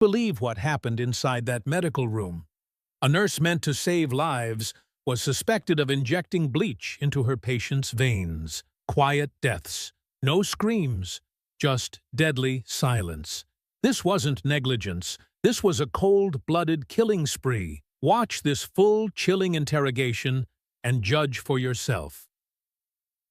believe what happened inside that medical room. A nurse meant to save lives was suspected of injecting bleach into her patient's veins. Quiet deaths. No screams. Just deadly silence. This wasn't negligence. This was a cold-blooded killing spree. Watch this full, chilling interrogation and judge for yourself.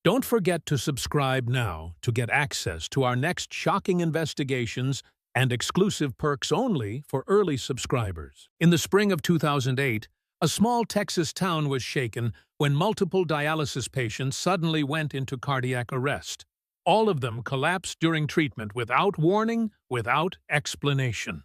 Don't forget to subscribe now to get access to our next shocking investigations and exclusive perks only for early subscribers. In the spring of 2008, a small Texas town was shaken when multiple dialysis patients suddenly went into cardiac arrest. All of them collapsed during treatment without warning, without explanation.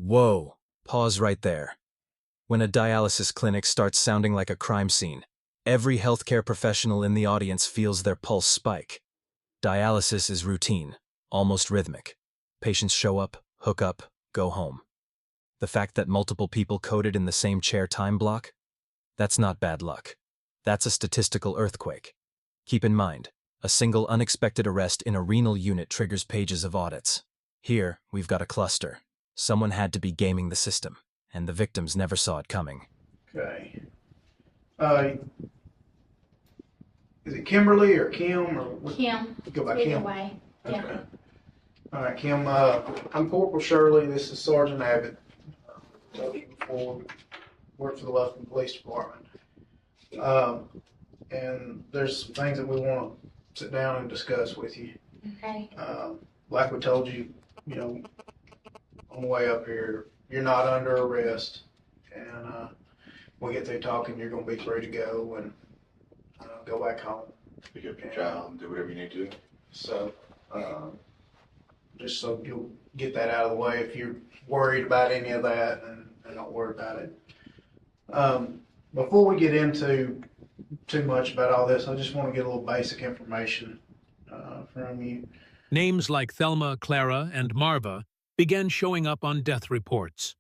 Whoa, pause right there. When a dialysis clinic starts sounding like a crime scene, every healthcare professional in the audience feels their pulse spike. Dialysis is routine, almost rhythmic. Patients show up, hook up, go home. The fact that multiple people coded in the same chair time block? That's not bad luck. That's a statistical earthquake. Keep in mind, a single unexpected arrest in a renal unit triggers pages of audits. Here, we've got a cluster. Someone had to be gaming the system, and the victims never saw it coming. Okay. Is it Kimberly or Kim or what? Kim. Go by Either Kim. way. Yeah. Okay. All right, Kim. I'm Corporal Shirley. This is Sergeant Abbott. Told you before, work for the Lufkin Police Department. And there's some things that we want to sit down and discuss with you. Okay. Like we told you, on the way up here, you're not under arrest, and we'll get through talking. You're going to be free to go and go back home. Pick up your child and do whatever you need to do. So, just so you'll get that out of the way if you're worried about any of that, and don't worry about it. Before we get into too much about all this, I just want to get a little basic information from you. Names like Thelma, Clara, and Marva began showing up on death reports.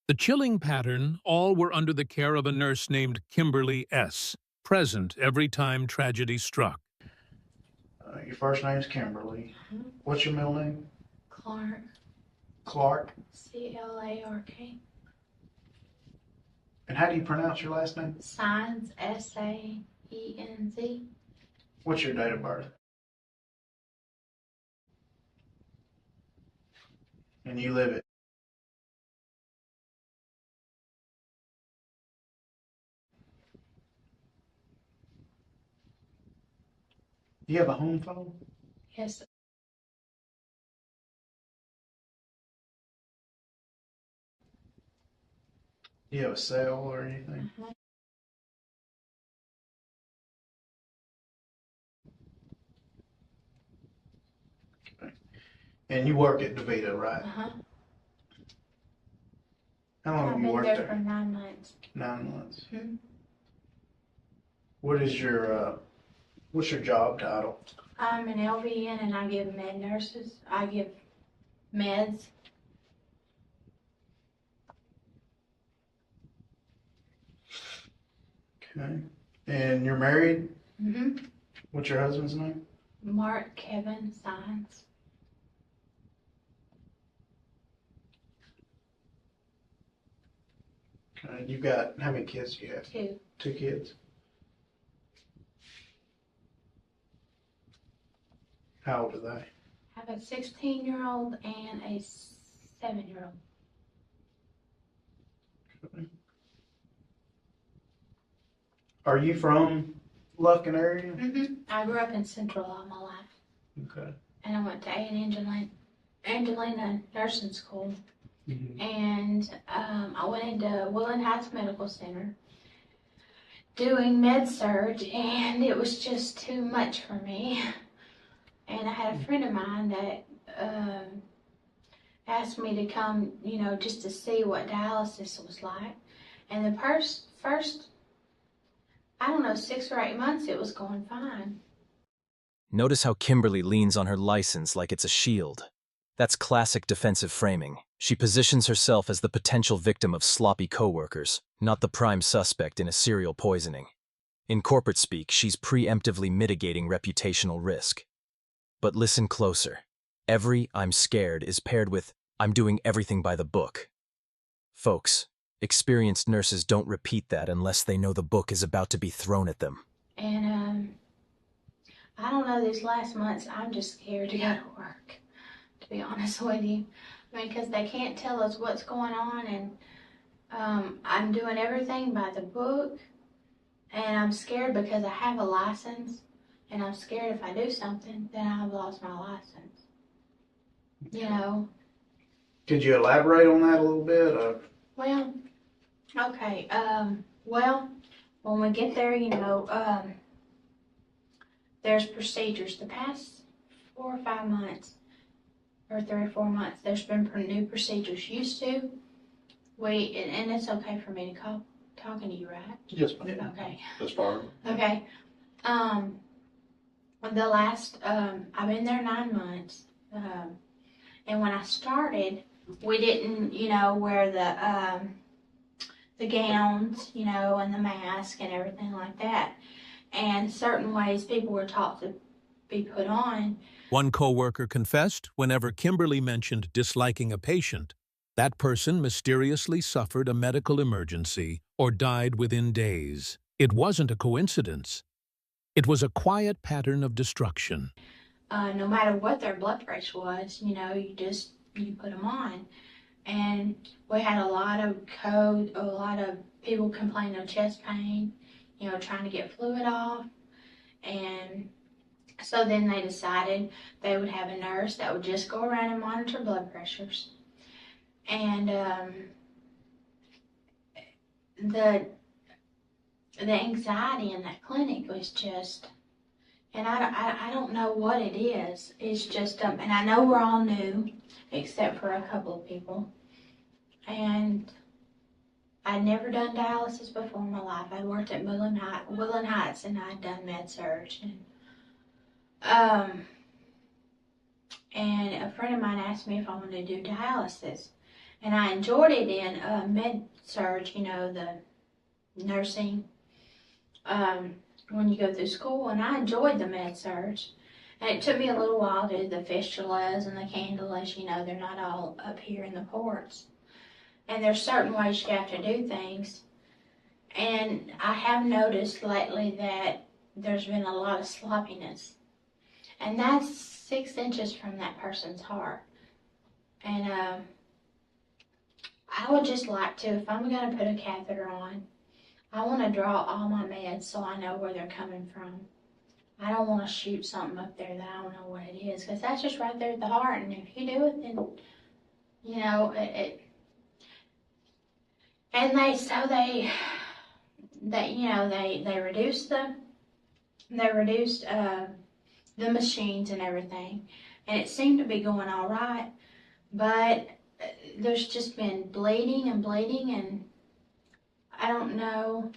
The chilling pattern, all were under the care of a nurse named Kimberly S., present every time tragedy struck. Your first name's Kimberly. Mm-hmm. What's your middle name? Clark. Clark. C-L-A-R-K. And how do you pronounce your last name? Saenz, S-A-E-N-Z. What's your date of birth? And you live at? Do you have a home phone? Yes. Do you have a cell or anything? Uh-huh. Okay. And you work at DeVito, right? Uh-huh. How long I've have you been worked there there? for 9 months. 9 months. Mm-hmm. What is your what's your job title? I'm an LVN and I give med nurses. I give meds. Okay. And you're married? Mm-hmm. What's your husband's name? Mark Kevin Saenz. Okay. You've got, how many kids do you have? 2. 2 kids. How old are they? I have a 16-year-old and a 7-year-old. Okay. Are you from Lufkin area? Mm-hmm. I grew up in Central all my life. Okay. And I went to Angelina Nursing School. Mm-hmm. And I went into Woodland Heights Medical Center doing med-surg, and it was just too much for me. And I had a friend of mine that asked me to come, just to see what dialysis was like. And the first, I don't know, 6 or 8 months, it was going fine. Notice how Kimberly leans on her license like it's a shield. That's classic defensive framing. She positions herself as the potential victim of sloppy coworkers, not the prime suspect in a serial poisoning. In corporate speak, she's preemptively mitigating reputational risk. But listen closer. Every "I'm scared" is paired with "I'm doing everything by the book." Folks, experienced nurses don't repeat that unless they know the book is about to be thrown at them. And I don't know, these last months, I'm just scared to go to work, to be honest with you. Because they can't tell us what's going on, and I'm doing everything by the book, and I'm scared because I have a license, and I'm scared if I do something, then I've lost my license. Could you elaborate on that a little bit? Well, okay, well, when we get there, there's procedures. The past 4 or 5 months, or 3 or 4 months, there's been new procedures. Used to, and it's okay for me to talking to you, right? Yes, ma'am. Okay. That's fine. Okay. The last, I've been there 9 months, and when I started, we didn't, wear the gowns, and the mask and everything like that. And certain ways people were taught to be put on. One coworker confessed whenever Kimberly mentioned disliking a patient, that person mysteriously suffered a medical emergency or died within days. It wasn't a coincidence. It was a quiet pattern of destruction. No matter what their blood pressure was, you put them on. And we had a lot of people complaining of chest pain, trying to get fluid off. And so then they decided they would have a nurse that would just go around and monitor blood pressures. And the anxiety in that clinic was just, and I don't know what it is. It's just, and I know we're all new, except for a couple of people. And I'd never done dialysis before in my life. I worked at Woodland Heights, and I'd done med-surg. And a friend of mine asked me if I wanted to do dialysis. And I enjoyed it in med-surg, the nursing, when you go through school. And I enjoyed the med-surg. And it took me a little while to do the fistulas and the cannulas. They're not all up here in the ports. And there's certain ways you have to do things. And I have noticed lately that there's been a lot of sloppiness. And that's 6 inches from that person's heart. And I would just like to, if I'm going to put a catheter on, I want to draw all my meds so I know where they're coming from. I don't want to shoot something up there that I don't know what it is, because that's just right there at the heart. And if you do it, then, and they reduced the machines and everything, and it seemed to be going all right, but there's just been bleeding, and I don't know,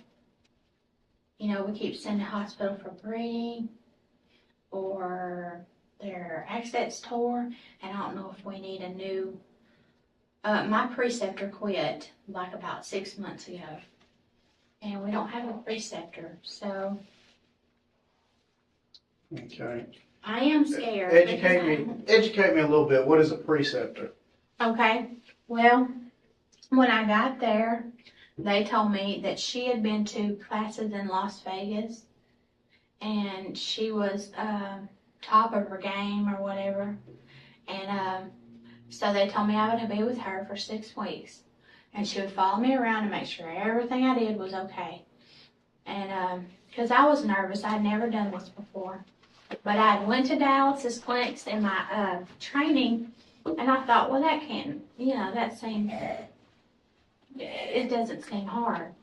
we keep sending to hospital for bleeding, or their access tore, and I don't know if we need a new, my preceptor quit like about 6 months ago, and we don't have a preceptor, so. Okay. I am scared. Educate me a little bit. What is a preceptor? Okay. Well, when I got there, they told me that she had been to classes in Las Vegas, and she was top of her game or whatever. And so they told me I would be with her for 6 weeks, and she would follow me around and make sure everything I did was okay. And because I was nervous, I'd never done this before. But I went to dialysis clinics in my training, and I thought, well, that can't, that seemed, it doesn't seem hard.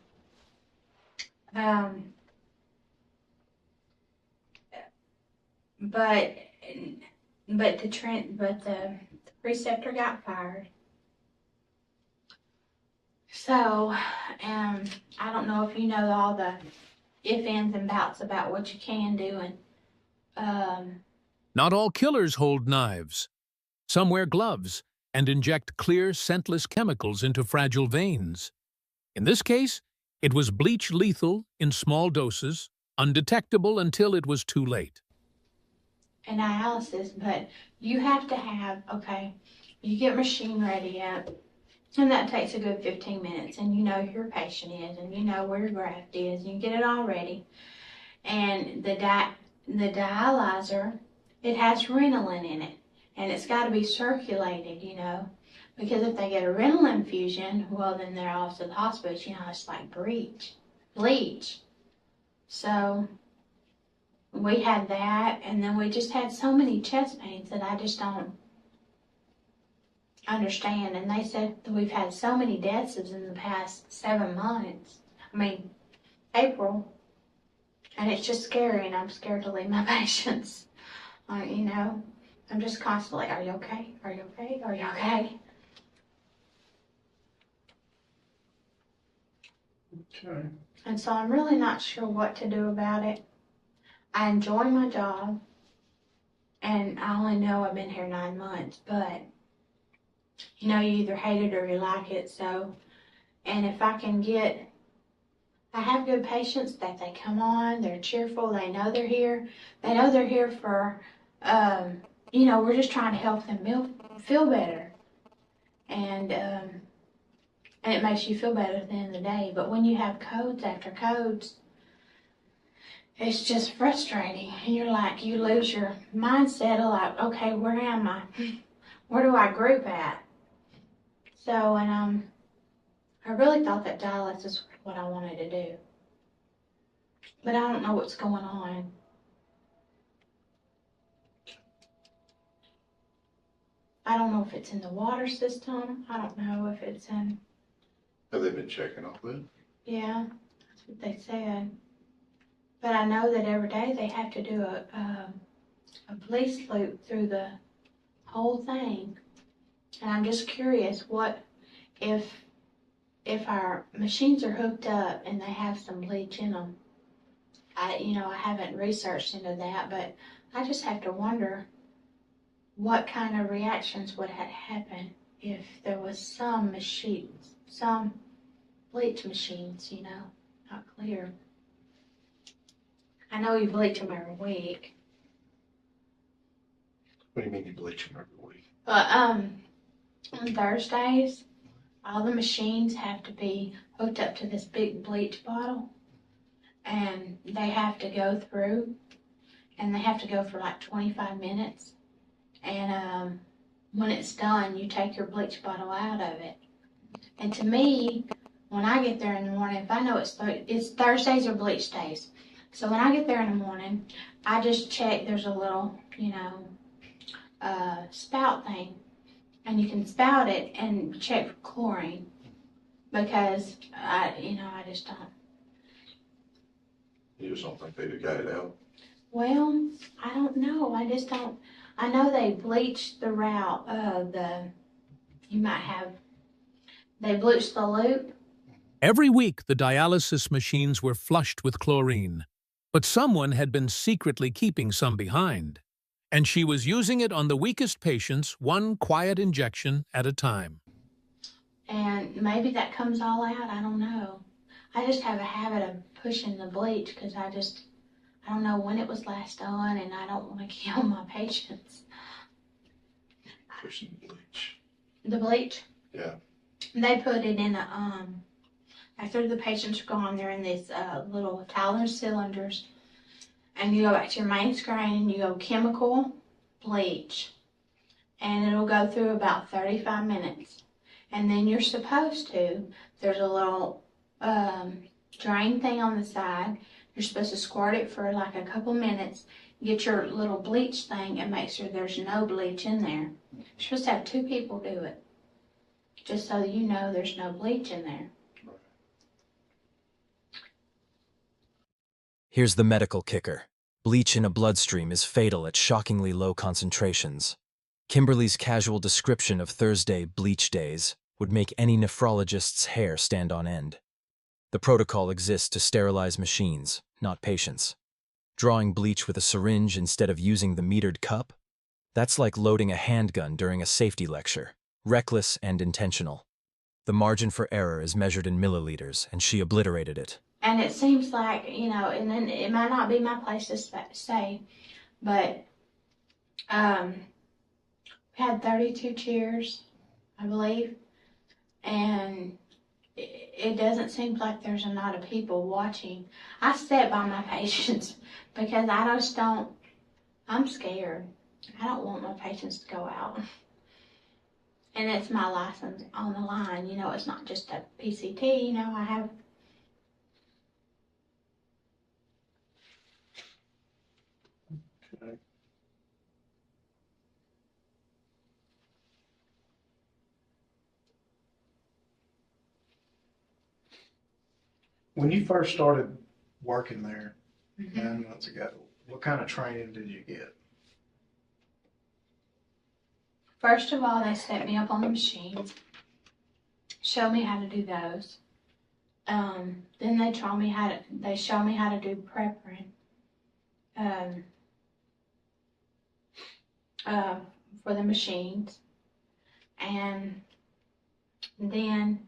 But the preceptor got fired. So, I don't know if you know all the if, ands, and bouts about what you can do, and Not all killers hold knives. Some wear gloves and inject clear, scentless chemicals into fragile veins. In this case, it was bleach lethal in small doses, undetectable until it was too late. and dialysis, but you have to have, okay, you get machine ready up, and that takes a good 15 minutes, and you know who your patient is, and you know where your graft is, and you get it all ready. And the dialyzer, it has Ritalin in it, and it's got to be circulated, you know, because if they get a Ritalin infusion, well, then they're off to the hospital, you know, it's like bleach. So we had that, and then we just had so many chest pains that I just don't understand. And they said that we've had so many deaths in the past 7 months. I mean, April. And it's just scary, and I'm scared to leave my patients. You know, I'm just constantly, are you okay? Are you okay? Are you okay? Okay. And so I'm really not sure what to do about it. I enjoy my job, and I only know I've been here 9 months, but you know, you either hate it or you like it. So, and if I can I have good patients that they come on, they're cheerful, they know they're here. They know they're here for, you know, we're just trying to help them feel better. And it makes you feel better at the end of the day. But when you have codes after codes, it's just frustrating. And you're like, you lose your mindset of like, okay, where am I? Where do I group at? So, and I really thought that dialysis was what I wanted to do. But I don't know what's going on. I don't know if it's in the water system. I don't know if it's in, Have they been checking all that? yeah, that's what they said. But I know that every day they have to do a police loop through the whole thing. And I'm just curious, what if our machines are hooked up and they have some bleach in them? I haven't researched into that, but I just have to wonder what kind of reactions would have happened if there was some machines, some bleach machines, you know, not clear. I know you bleach them every week. What do you mean you bleach them every week? But on Thursdays, all the machines have to be hooked up to this big bleach bottle, and they have to go through, and they have to go for like 25 minutes. And when it's done, you take your bleach bottle out of it. And to me, when I get there in the morning, if I know it's Thursdays or bleach days, so when I get there in the morning, I just check. There's a little, spout thing, and you can spout it and check for chlorine, because I just don't. You just don't think they'd have got it out? Well, I don't know. I just don't. I know they bleach the route of they bleach the loop. Every week, the dialysis machines were flushed with chlorine, but someone had been secretly keeping some behind, and she was using it on the weakest patients, one quiet injection at a time. And maybe that comes all out. I don't know. I just have a habit of pushing the bleach because I don't know when it was last done, and I don't want to kill my patients. Pushing bleach. The bleach? Yeah. They put it in after the patients are gone, they're in these little Tyler cylinders, and you go back to your main screen and you go chemical, bleach, and it'll go through about 35 minutes. And then there's a little drain thing on the side. You're supposed to squirt it for like a couple minutes, get your little bleach thing, and make sure there's no bleach in there. You're supposed to have 2 people do it, just so you know there's no bleach in there. Here's the medical kicker. Bleach in a bloodstream is fatal at shockingly low concentrations. Kimberly's casual description of Thursday bleach days would make any nephrologist's hair stand on end. The protocol exists to sterilize machines, not patients. Drawing bleach with a syringe instead of using the metered cup? That's like loading a handgun during a safety lecture, reckless and intentional. The margin for error is measured in milliliters, and she obliterated it. And it seems like, and then it might not be my place to say, but we had 32 chairs, I believe, and it doesn't seem like there's a lot of people watching. I sit by my patients because I'm scared. I don't want my patients to go out. And it's my license on the line, it's not just a PCT, I have. Okay. When you first started working there 9 months ago, what kind of training did you get? First of all, they set me up on the machines, showed me how to do those. Then they showed me how to do preparing for the machines, and then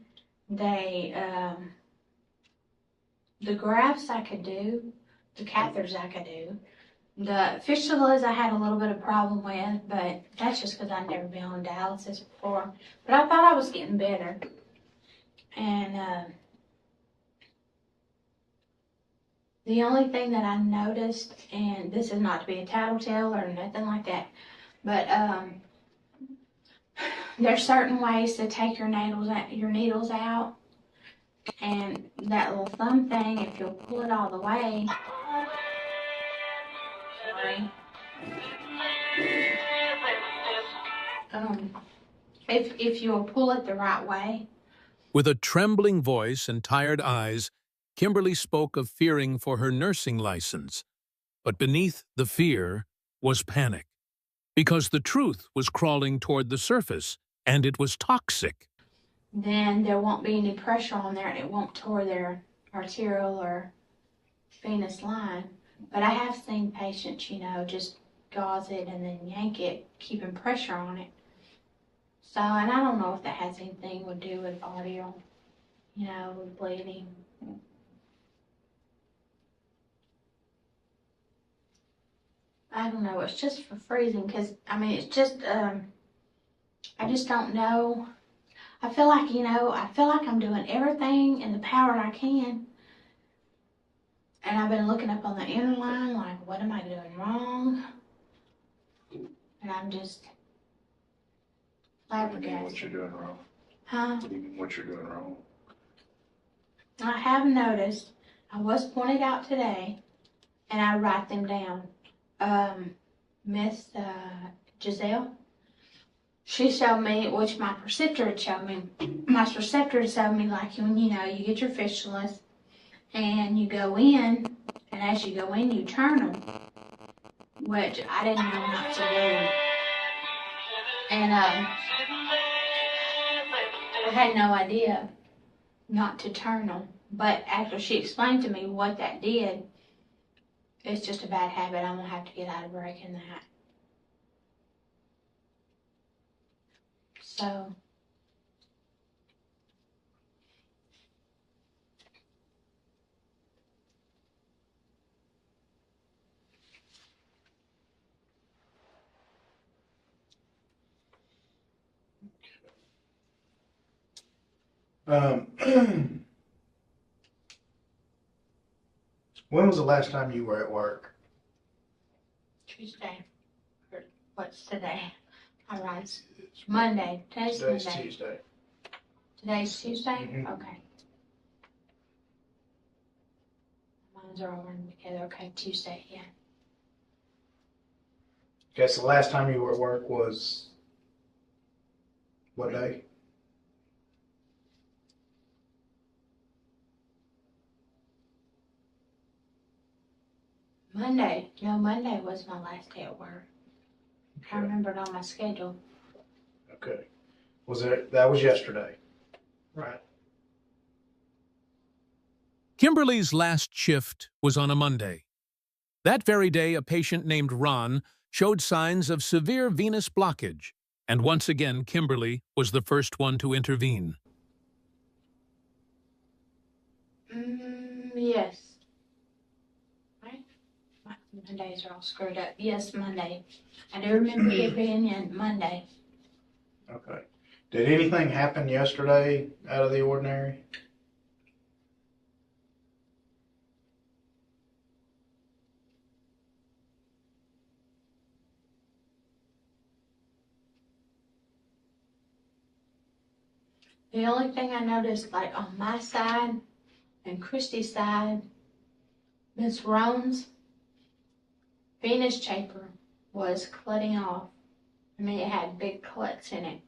the grafts I could do, the catheters I could do. The fistulas I had a little bit of problem with, but that's just because I'd never been on dialysis before. But I thought I was getting better. And the only thing that I noticed, and this is not to be a tattletale or nothing like that, but there's certain ways to take your needles out. And that little thumb thing, if you'll pull it all the way, sorry. If you'll pull it the right way. With a trembling voice and tired eyes, Kimberly spoke of fearing for her nursing license. But beneath the fear was panic, because the truth was crawling toward the surface, and it was toxic. Then there won't be any pressure on there, and it won't tore their arterial or venous line. But I have seen patients, just gauze it and then yank it, keeping pressure on it. So, and I don't know if that has anything to do with arterial, with bleeding. I don't know, it's just for freezing, because, it's just, I just don't know. I feel like, I'm doing everything in the power I can. And I've been looking up on the inner line, like, what am I doing wrong? And I'm just flabbergasted. What you're doing wrong? Huh? What do you mean what you're doing wrong? I have noticed, I was pointed out today, and I write them down. Miss Giselle, she showed me, which my preceptor had showed me. My preceptor had showed me, like, when you get your fistulas, and you go in, and as you go in, you turn them, which I didn't know not to do. And I had no idea not to turn them. But after she explained to me what that did, it's just a bad habit. I'm going to have to get out of breaking that. So. When was the last time you were at work? Tuesday. What's today? All right. Monday. Today's Monday. Tuesday. Today's Tuesday? Mhm. Okay. Mine's are all running together. Okay, Tuesday, yeah. Okay, so the last time you were at work was what day? Monday. No, Monday was my last day at work. I remember it on my schedule. Okay. That was yesterday? Right. Kimberly's last shift was on a Monday. That very day, a patient named Ron showed signs of severe venous blockage, and once again, Kimberly was the first one to intervene. Yes. Right? My days are all screwed up. Yes, Monday. I do remember it being in Monday. Okay. Did anything happen yesterday out of the ordinary? The only thing I noticed, like on my side and Christy's side, Miss Roan's venous chamber was clotting off. I mean, it had big clots in it.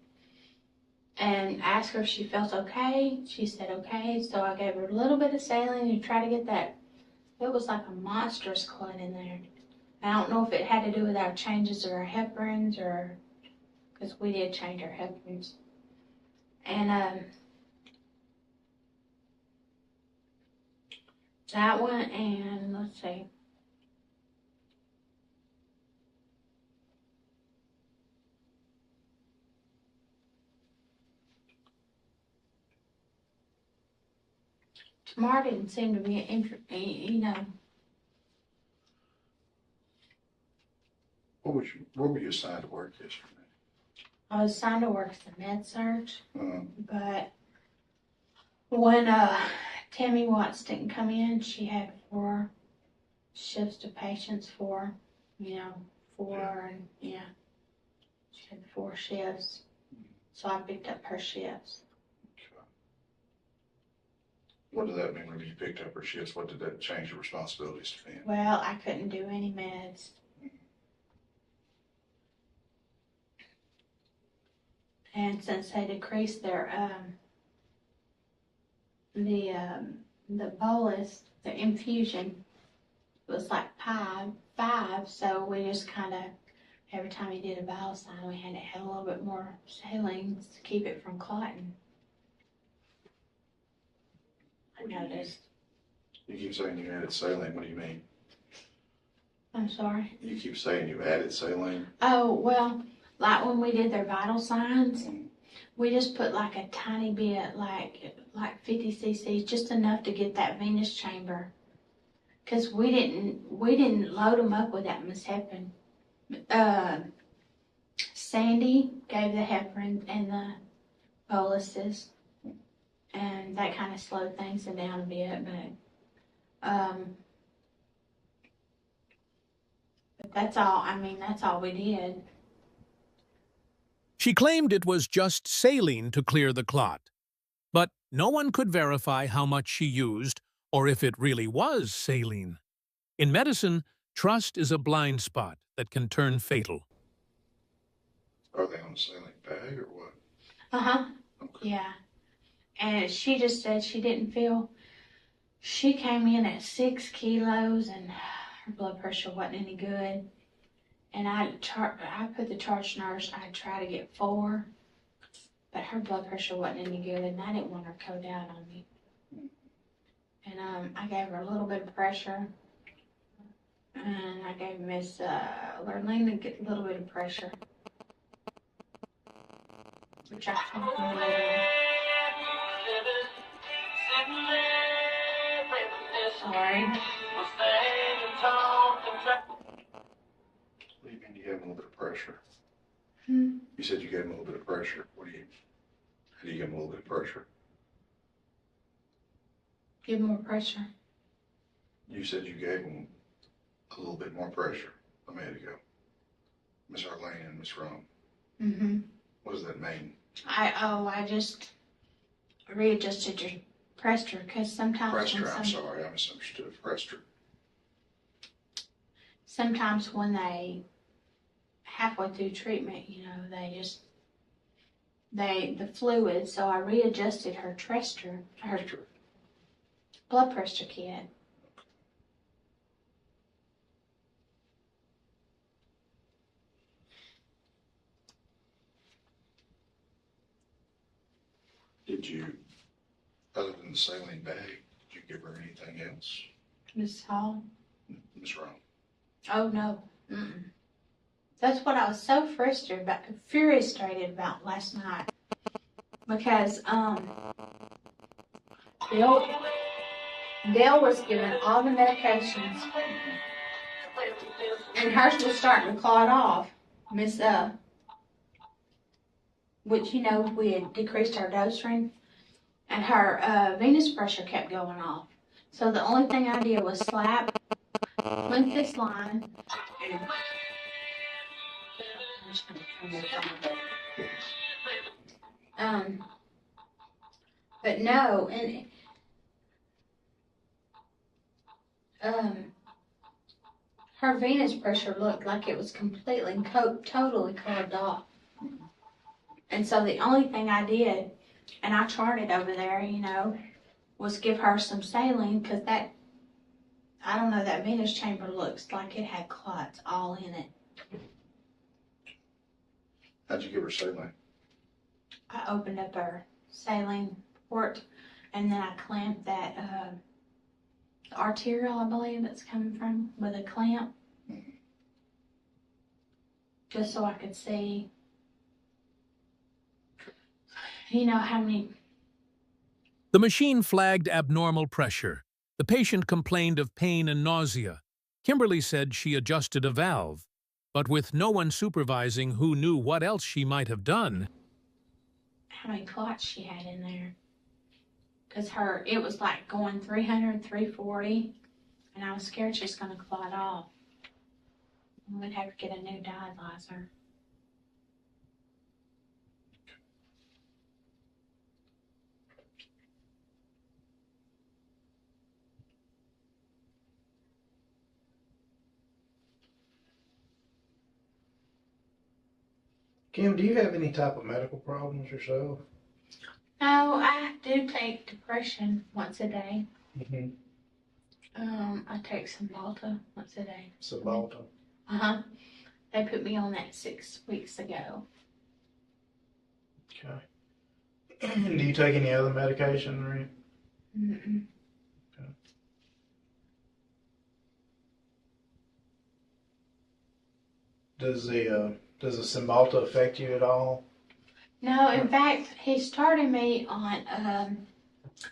And asked her if she felt okay. She said okay, so I gave her a little bit of saline to try to get that. It was like a monstrous clot in there. I don't know if it had to do with our changes of our heparins or, because we did change our heparins. And that one, and let's see. Tomorrow didn't seem to be you know. Where were you assigned to work yesterday? I was assigned to work as a med surge, Uh, but when Tammy Watts didn't come in, she had 4 shifts to patients, 4, and yeah, she had 4 shifts. So I picked up her shifts. okay. What did that mean when you picked up her shifts? What did that change your responsibilities to be? Well, I couldn't do any meds. And since they decreased their the bolus, the infusion was like five, so we just kind of, every time he did a vital sign, we had to have a little bit more saline to keep it from clotting. I noticed. You keep saying you added saline. What do you mean? I'm sorry? You keep saying you added saline. Oh, well, like when we did their vital signs, we just put like a tiny bit, like 50 cc's, just enough to get that venous chamber. Cause we didn't load them up with that heparin. Sandy gave the heparin and the boluses, and that kind of slowed things down a bit. But that's all. I mean, that's all we did. She claimed it was just saline to clear the clot, but no one could verify how much she used or if it really was saline. In medicine, trust is a blind spot that can turn fatal. Are they on a saline bag or what? Uh-huh. Okay. Yeah. And she just said she didn't feel, she came in at 6 kilos and her blood pressure wasn't any good. And I put the charge nurse, I try to get 4, but her blood pressure wasn't any good and I didn't want her to go down on me. And I gave her a little bit of pressure. And I gave Miss Lurleen a little bit of pressure. Which I told her later. Sorry. What do you mean you gave him a little bit of pressure? Hmm? You said you gave him a little bit of pressure. How do you give him a little bit of pressure? Give more pressure. You said you gave him a little bit more pressure a minute ago. Miss Arlene and Miss Rome. Mm-hmm. What does that mean? I just readjusted your pressure because sometimes I'm sorry, I misunderstood. Pressure. sometimes when they halfway through treatment, the fluid, so I readjusted her blood pressure kit. Did you, other than the saline bag, did you give her anything else? Miss Hall? Miss Roan? Oh, no. Mm-mm. That's what I was so frustrated about last night. Because, Dale was given all the medications, and hers was starting to clot off. Which, we had decreased our dose ring, and her venous pressure kept going off. So the only thing I did was slap, clamp this line, and I'm just gonna turn this on. But no, and her venous pressure looked like it was completely, totally curved off. And so the only thing I did, and I charted over there, was give her some saline, because I don't know, that venous chamber looks like it had clots all in it. How'd you give her saline? I opened up her saline port, and then I clamped that arterial, I believe it's coming from, with a clamp, just so I could see, how many. The machine flagged abnormal pressure. The patient complained of pain and nausea. Kimberly said she adjusted a valve, but with no one supervising who knew what else she might have done. How many clots she had in there. Because it was like going 300, 340, and I was scared she was going to clot off. And we'd have to get a new dialyzer. Kim, do you have any type of medical problems yourself? No, I do take depression once a day. Mm-hmm. I take Cymbalta once a day. Cymbalta. They put me on that 6 weeks ago. Okay. Do you take any other medication or anything? Mm-mm. Okay. Does the Cymbalta affect you at all? No, in fact, he started me on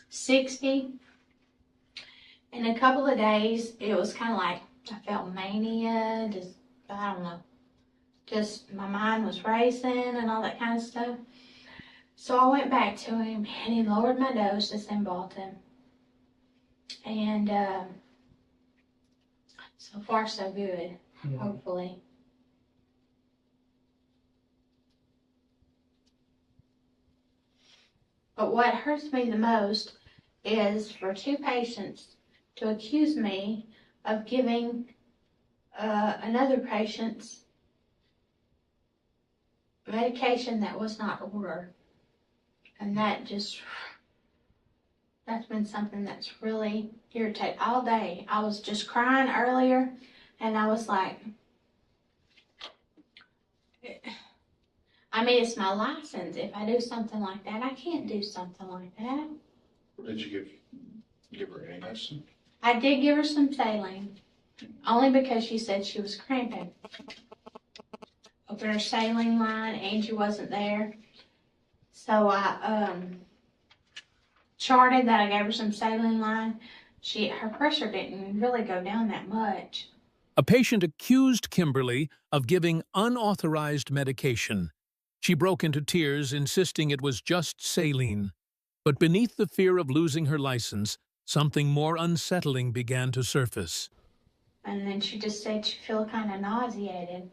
60. In a couple of days, it was kind of like I felt mania, I don't know, just my mind was racing and all that kind of stuff. So I went back to him, and he lowered my dose to Cymbalta. And so far, so good, hopefully. But what hurts me the most is for two patients to accuse me of giving another patient's medication that was not ordered. And that's been something that's really irritated all day. I was just crying earlier, and I was like, it's my license. If I do something like that, I can't do something like that. Did you give her any medicine? I did give her some saline, only because she said she was cramping. Opened her saline line, Angie wasn't there. So I charted that I gave her some saline line. Her pressure didn't really go down that much. A patient accused Kimberly of giving unauthorized medication. She broke into tears, insisting it was just saline. But beneath the fear of losing her license, something more unsettling began to surface. And then she just said she felt kind of nauseated.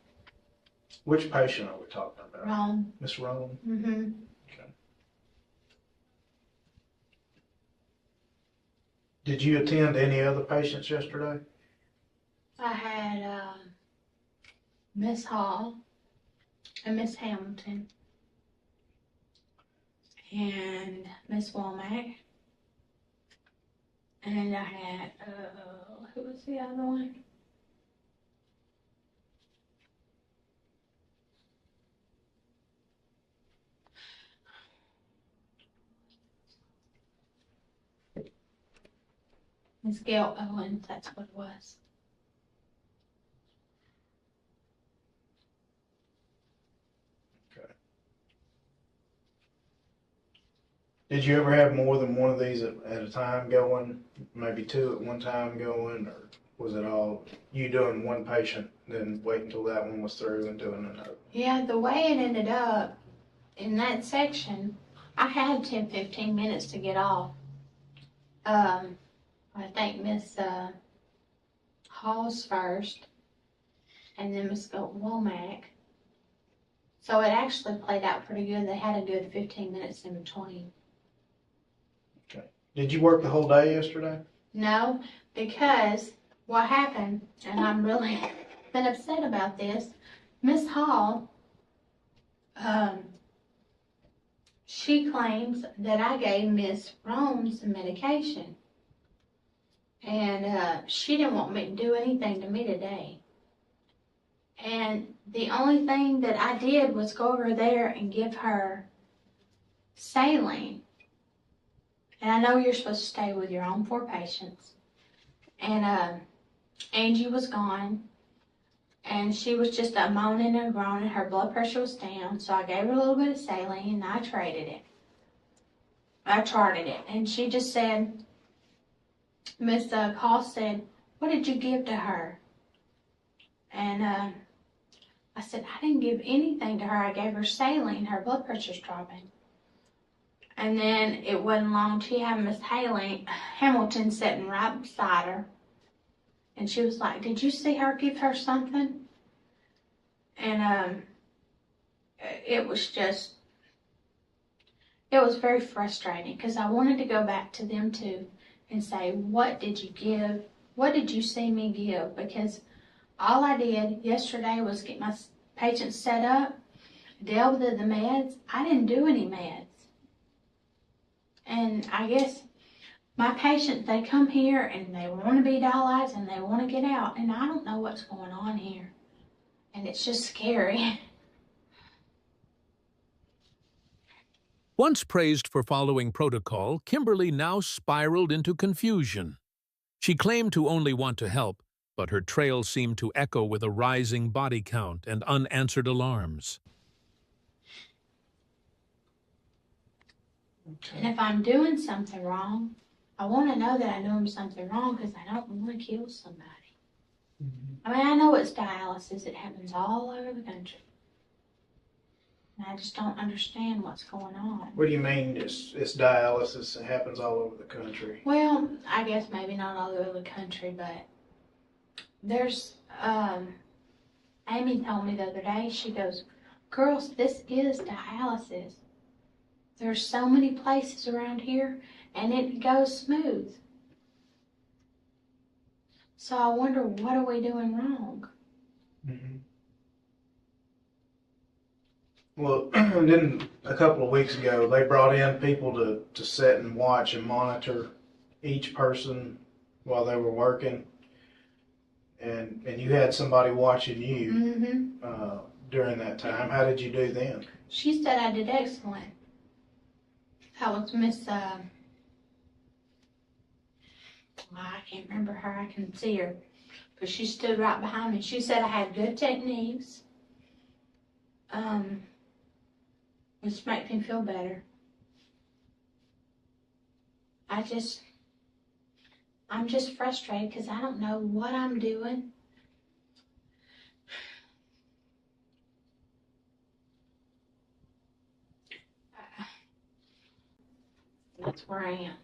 Which patient are we talking about? Roan. Miss Roan? Mm-hmm. Okay. Did you attend any other patients yesterday? I had Miss Hall and Miss Hamilton and Miss Womack, and I had who was the other one? Miss Gail Owens, that's what it was. Okay. Did you ever have more than one of these at a time going? Maybe two at one time going, or was it all you doing one patient, then wait until that one was through and doing another? Yeah, the way it ended up in that section, I had 10-15 minutes to get off. I think Miss Hall's first, and then Miss Womack. So it actually played out pretty good. They had a good 15 minutes in between. Okay. Did you work the whole day yesterday? No, because what happened, and I'm really been upset about this, Miss Hall, she claims that I gave Miss Rome some medication. And she didn't want me to do anything to me today. And the only thing that I did was go over there and give her saline. And I know you're supposed to stay with your own 4 patients. And Angie was gone. And she was just moaning and groaning. Her blood pressure was down. So I gave her a little bit of saline and I traded it. I charted it. And she just said, Miss Call said, "What did you give to her?" And I said, "I didn't give anything to her. I gave her saline. Her blood pressure's dropping." And then it wasn't long. She had Miss Hamilton sitting right beside her. And she was like, "Did you see her give her something?" And it was very frustrating because I wanted to go back to them too and say, "What did you give? What did you see me give?" Because all I did yesterday was get my patients set up, deal with the meds. I didn't do any meds. And I guess my patients, they come here and they want to be dialyzed and they want to get out. And I don't know what's going on here. And it's just scary. Once praised for following protocol, Kimberly now spiraled into confusion. She claimed to only want to help, but her trail seemed to echo with a rising body count and unanswered alarms. And if I'm doing something wrong, I want to know that I'm doing something wrong because I don't want to kill somebody. I mean, I know it's dialysis. It happens all over the country. And I just don't understand what's going on. What do you mean it's dialysis? It happens all over the country. Well, I guess maybe not all over the country, but there's, Amy told me the other day, she goes, "Girls, this is dialysis. There's so many places around here, and it goes smooth. So I wonder, what are we doing wrong?" Mm-hmm. Well, then a couple of weeks ago, they brought in people to sit and watch and monitor each person while they were working. And you had somebody watching you during that time. How did you do then? She said I did excellent. That was Miss, I can't remember her. I can see her. But she stood right behind me. She said I had good techniques. Which makes me feel better. I'm just frustrated because I don't know what I'm doing. That's where I am.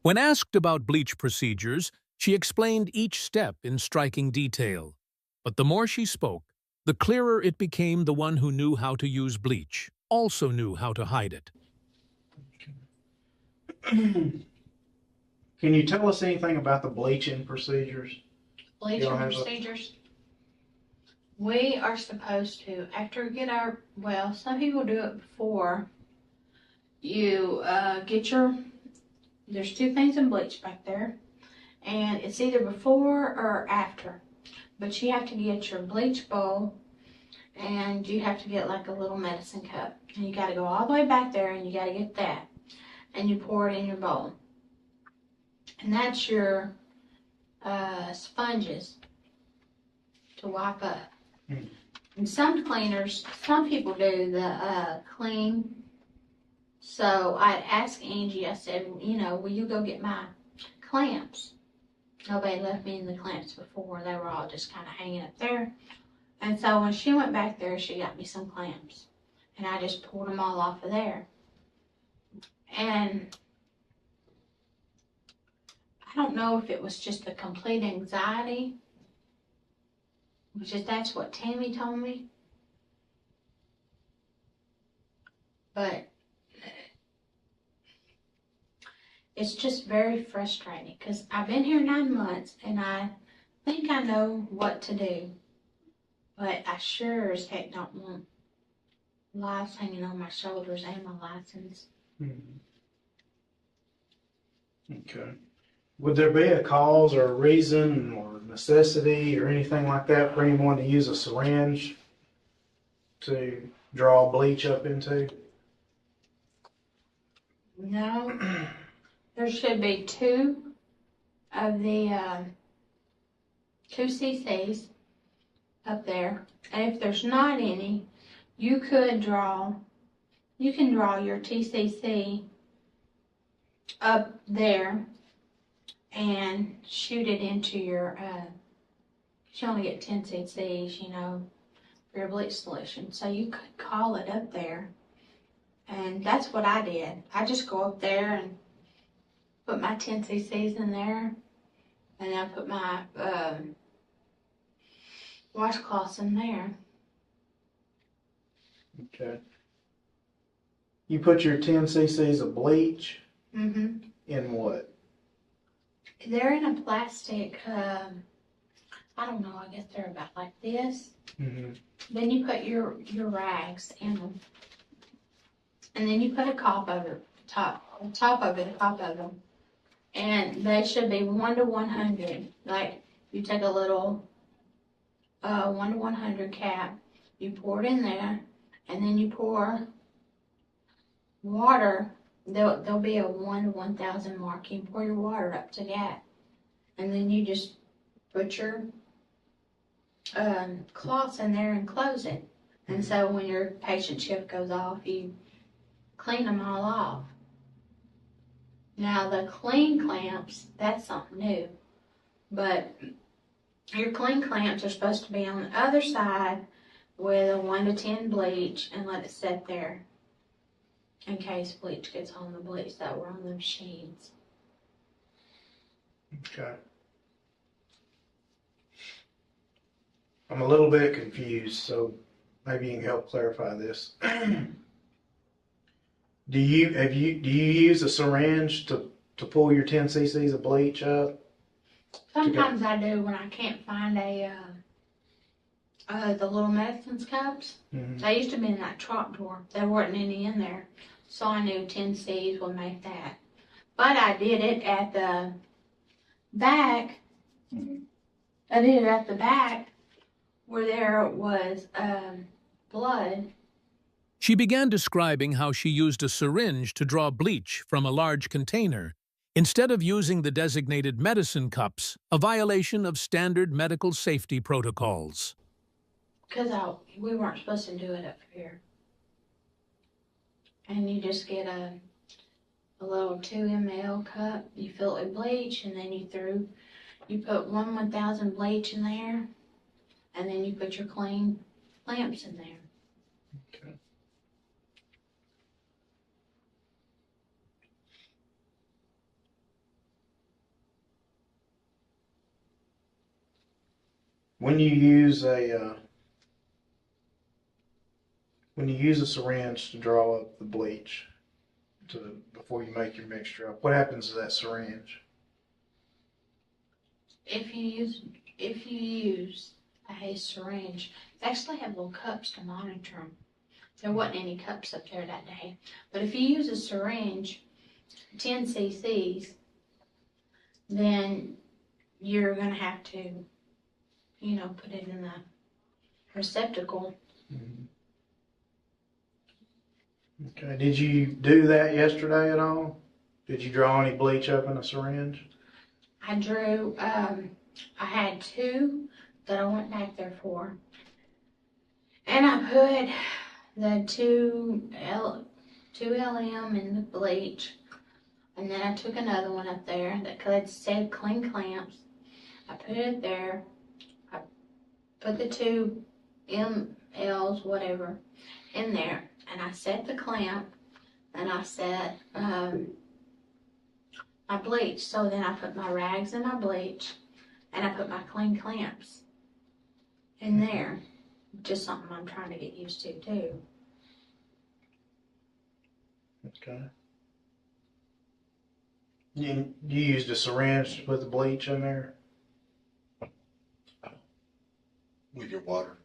When asked about bleach procedures, she explained each step in striking detail. But the more she spoke, the clearer it became the one who knew how to use bleach also knew how to hide it. Can you tell us anything about the bleaching procedures? Bleaching procedures? We are supposed to, after we get our, well, some people do it before. You get your, there's 2 things in bleach back there. And it's either before or after. But you have to get your bleach bowl and you have to get like a little medicine cup. And you got to go all the way back there and you got to get that. And you pour it in your bowl. and that's your sponges to wipe up. Mm. And some cleaners, some people do the clean. So I'd ask Angie, I said, you know, will you go get my clamps? Nobody left me in the clamps before. They were all just kind of hanging up there. And so when she went back there, she got me some clamps. And I just pulled them all off of there. And I don't know if it was just the complete anxiety, which is that's what Tammy told me. But it's just very frustrating because I've been here 9 months and I think I know what to do. But I sure as heck don't want lives hanging on my shoulders and my license. Okay. Would there be a cause or a reason or necessity or anything like that for anyone to use a syringe to draw bleach up into? No, there should be 2 of the 2 cc's up there. And if there's not any, you can draw your TCC up there and shoot it into your, you only get 10 cc's, you know, for your bleach solution. So you could call it up there. And that's what I did. I just go up there and put my 10 cc's in there. And I put my washcloths in there. Okay. You put your 10 cc's of bleach Mm-hmm. in what? They're in a plastic, I don't know, I guess they're about like this. Mm-hmm. Then you put your rags in them. And then you put a top of them. And they should be 1 to 100. Like, you take a little 1 to 100 cap, you pour it in there, and then you pour water. There'll be a 1 to 1,000 mark. You pour your water up to that. And then you just put your cloths in there and close it. And so when your patient shift goes off, you clean them all off. Now the clean clamps, that's something new. But your clean clamps are supposed to be on the other side with a 1 to 10 bleach and let it sit there in case bleach gets on the bleach that were on the machines. Okay. I'm a little bit confused, so maybe you can help clarify this. Do you use a syringe to pull your 10 cc's of bleach up? Sometimes I do when I can't find the little medicines cups. Mm-hmm. They used to be in that trap drawer. There weren't any in there. So I knew 10 C's would make that. But I did it at the back. I did it at the back where there was blood. She began describing how she used a syringe to draw bleach from a large container, instead of using the designated medicine cups, a violation of standard medical safety protocols. Because we weren't supposed to do it up here. And you just get a little 2 ml cup, you fill it with bleach, and then you put 1/1000 bleach in there, and then you put your clean lamps in there. Okay. When you use a syringe to draw up the bleach before you make your mixture up, what happens to that syringe? If you use a syringe, they actually have little cups to monitor them. There wasn't any cups up there that day. But if you use a syringe, 10 cc's, then you're going to have to, put it in the receptacle. Mm-hmm. Okay. Did you do that yesterday at all? Did you draw any bleach up in a syringe? I drew, I had 2 that I went back there for. And I put the 2LM in the bleach. And then I took another one up there that said clean clamps. I put it there. I put the 2 MLs, whatever, in there. And I set the clamp. And I set my bleach. So then I put my rags in my bleach. And I put my clean clamps in there. Just something I'm trying to get used to too. Okay. You used a syringe to put the bleach in there? With your water?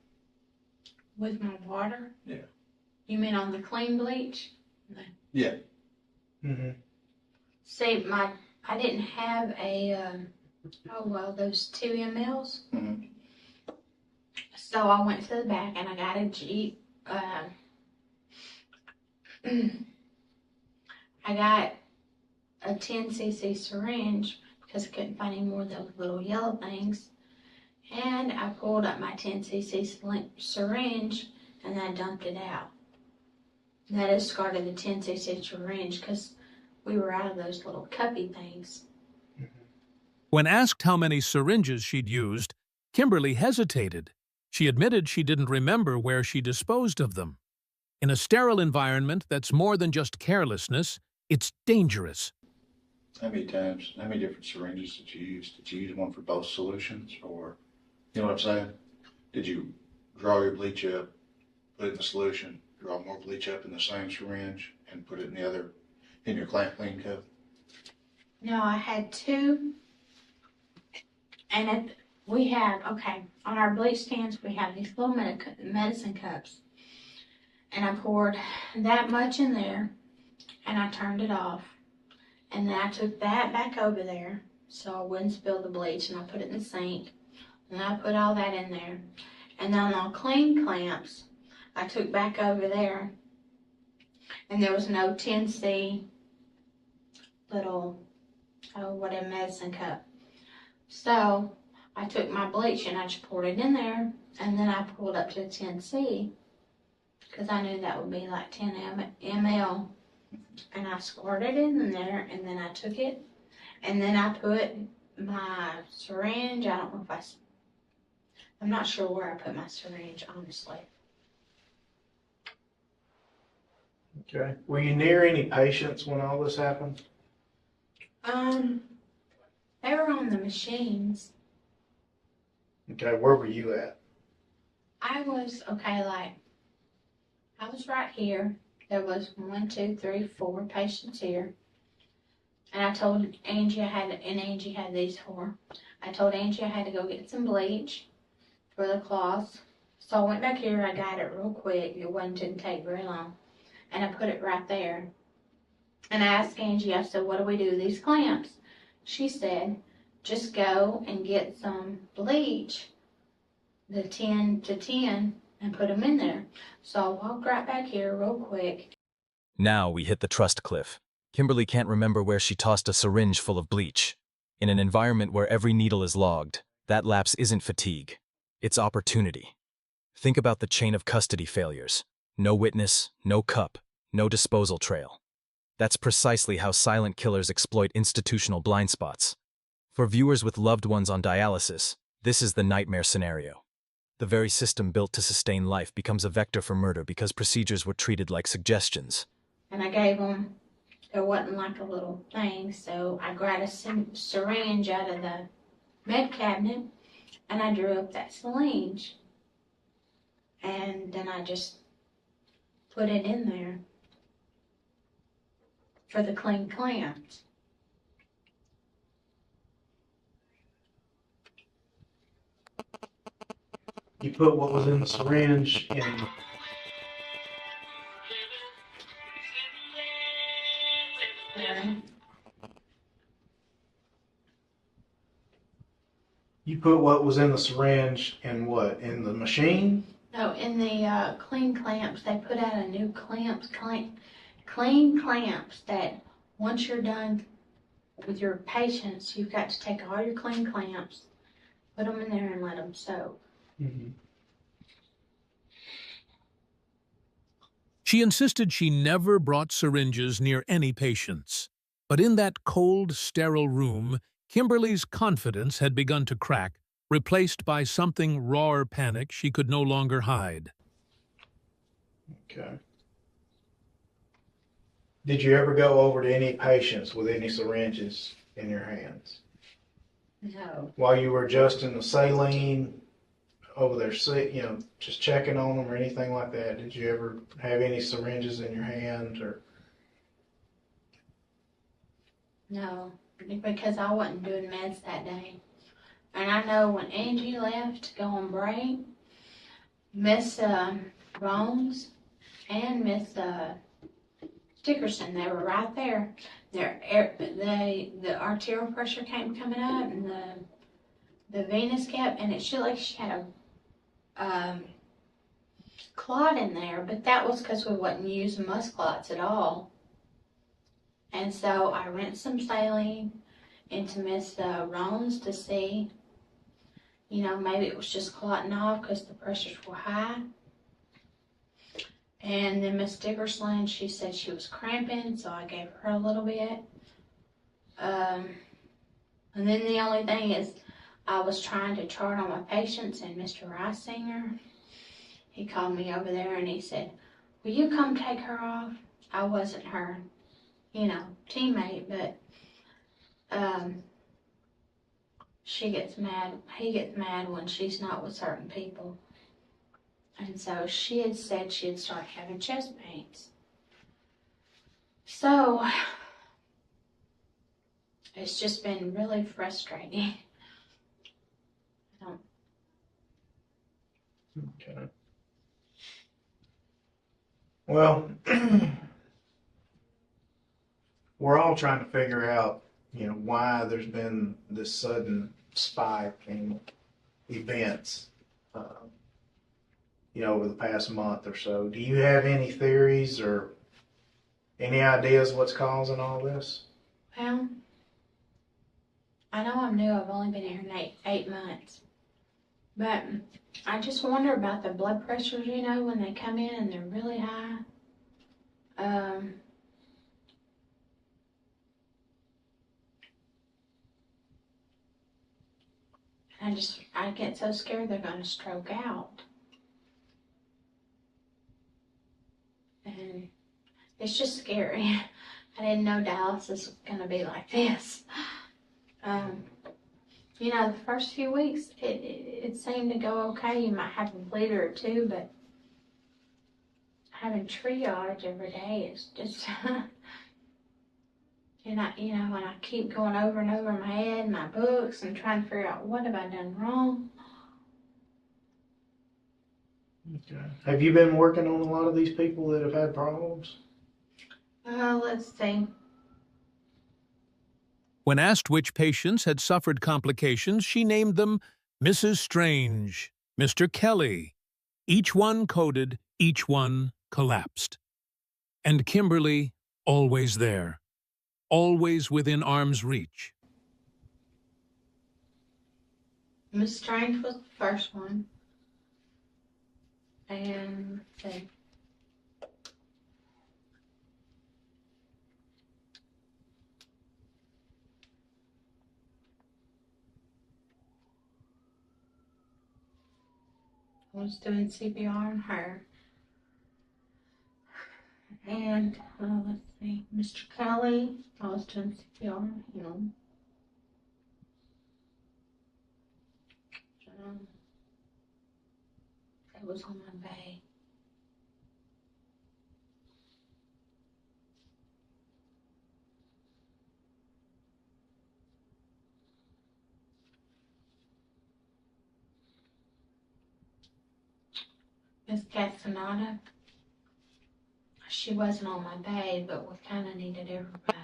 With my water? Yeah. You mean on the clean bleach? Yeah. Mm-hmm. See, I didn't have those 2 MLs. Mm-hmm. So I went to the back and I got a Jeep. I got a 10cc syringe because I couldn't find any more of those little yellow things. And I pulled up my 10cc syringe and I dumped it out. And I discarded the 10cc syringe because we were out of those little cuppy things. When asked how many syringes she'd used, Kimberly hesitated. She admitted she didn't remember where she disposed of them. In a sterile environment that's more than just carelessness, it's dangerous. How many different syringes did you use? Did you use one for both solutions, or, you know what I'm saying? Did you draw your bleach up, put it in the solution, draw more bleach up in the same syringe, and put it in your clamp clean cup? No, I had 2. And on our bleach stands, we have these little medicine cups. And I poured that much in there, and I turned it off. And then I took that back over there so I wouldn't spill the bleach, and I put it in the sink. And I put all that in there. And then on clean clamps, I took back over there, and there was no 10C little, medicine cup. So I took my bleach and I just poured it in there, and then I pulled up to 10C because I knew that would be like 10 ml. And I squirted it in there, and then I took it, and then I put my syringe. I don't know if I'm not sure where I put my syringe, honestly. Okay. Were you near any patients when all this happened? They were on the machines. Okay, where were you at? I was right here. There was 1, 2, 3, 4 patients here. And I told Angie Angie had these 4. I told Angie I had to go get some bleach for the cloths. So I went back here, I got it real quick. Didn't take very long. And I put it right there. And I asked Angie, I said, what do we do with these clamps? She said, just go and get some bleach, the 10 to 10, and put them in there. So I walked right back here real quick. Now we hit the trust cliff. Kimberly can't remember where she tossed a syringe full of bleach. In an environment where every needle is logged, that lapse isn't fatigue. It's opportunity. Think about the chain of custody failures. No witness, no cup, no disposal trail. That's precisely how silent killers exploit institutional blind spots. For viewers with loved ones on dialysis, this is the nightmare scenario. The very system built to sustain life becomes a vector for murder because procedures were treated like suggestions. And I gave them, there wasn't like a little thing, so I grabbed a syringe out of the med cabinet, and I drew up that syringe. And then I just put it in there for the clean clamps. You put what was in the syringe in. You put what was in the syringe in what? In the machine? No, in the clean clamps, they put out a new clean clamps that once you're done with your patients, you've got to take all your clean clamps, put them in there and let them soak. Mm-hmm. She insisted she never brought syringes near any patients. But in that cold, sterile room, Kimberly's confidence had begun to crack, replaced by something rawer panic she could no longer hide. Okay. Did you ever go over to any patients with any syringes in your hands? No. While you were adjusting the saline over there, just checking on them or anything like that, did you ever have any syringes in your hand or? No, because I wasn't doing meds that day. And I know when Angie left to go on break, Miss Bones and Miss Dickerson, they were right there. The arterial pressure came coming up, and the venous kept, and it showed like she had a clot in there, but that was because we wasn't using muscle clots at all. And so I rinsed some saline into Miss Rones to see, maybe it was just clotting off because the pressures were high. And then Miss Dickerson, she said she was cramping, so I gave her a little bit. And then the only thing is, I was trying to chart on my patients, and Mr. Reisinger, he called me over there and he said, "Will you come take her off?" I wasn't her, teammate, but she gets mad. He gets mad when she's not with certain people. And so she had said she had started having chest pains. So it's just been really frustrating. Okay. Well, we're all trying to figure out, why there's been this sudden spike in events, over the past month or so. Do you have any theories or any ideas what's causing all this? Well, I know I'm new. I've only been here 8 months. But I just wonder about the blood pressures, when they come in and they're really high. I get so scared they're going to stroke out. And it's just scary. I didn't know dialysis was going to be like this. The first few weeks, it seemed to go okay. You might have a bleeder or two, but having triage every day is just, and I keep going over and over in my head, my books, and trying to figure out what have I done wrong. Okay. Have you been working on a lot of these people that have had problems? Let's see. When asked which patients had suffered complications, she named them Mrs. Strange, Mr. Kelly. Each one coded, each one collapsed. And Kimberly, always there, always within arm's reach. Miss Strange was the first one. And let's see. I was doing CPR on her. And let's see, Mr. Kelly, I was doing CPR on him. It was on my bag. Miss Castaneda, she wasn't on my bag, but we kind of needed everybody.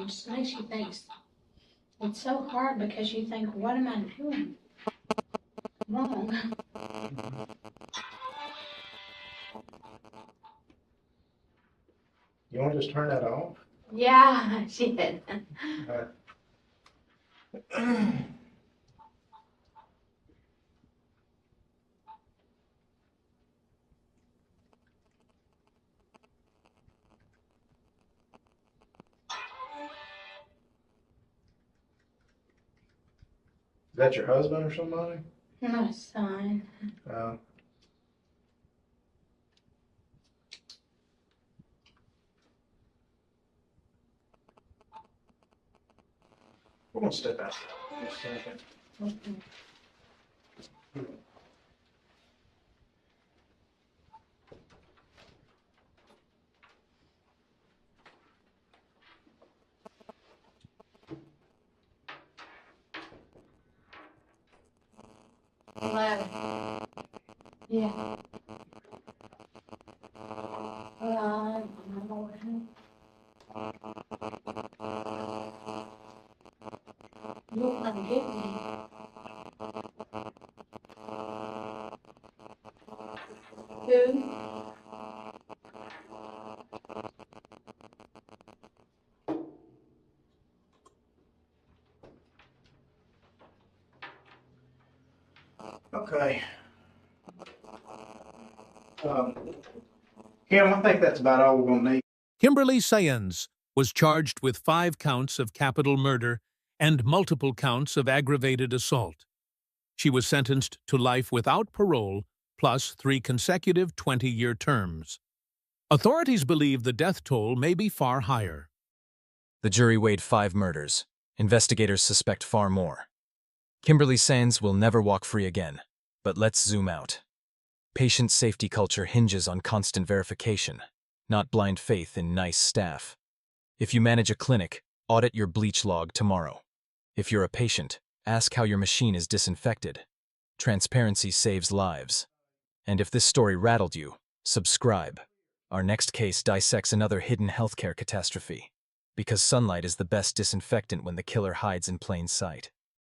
it just makes you think. It's so hard because you think, what am I doing wrong? You want to just turn that off? Yeah, she did. Is that your husband or somebody? My son. Oh. We're gonna step out just a second. Okay. Hello. Yeah. You're gonna get me. Who? Okay. Kim, I think that's about all we're gonna need. Kimberly Saenz was charged with 5 counts of capital murder and multiple counts of aggravated assault. She was sentenced to life without parole, plus 3 consecutive 20-year terms. Authorities believe the death toll may be far higher. The jury weighed 5 murders. Investigators suspect far more. Kimberly Saenz will never walk free again. But let's zoom out. Patient safety culture hinges on constant verification, not blind faith in nice staff. If you manage a clinic, audit your bleach log tomorrow. If you're a patient, ask how your machine is disinfected. Transparency saves lives. And if this story rattled you, subscribe. Our next case dissects another hidden healthcare catastrophe. Because sunlight is the best disinfectant when the killer hides in plain sight.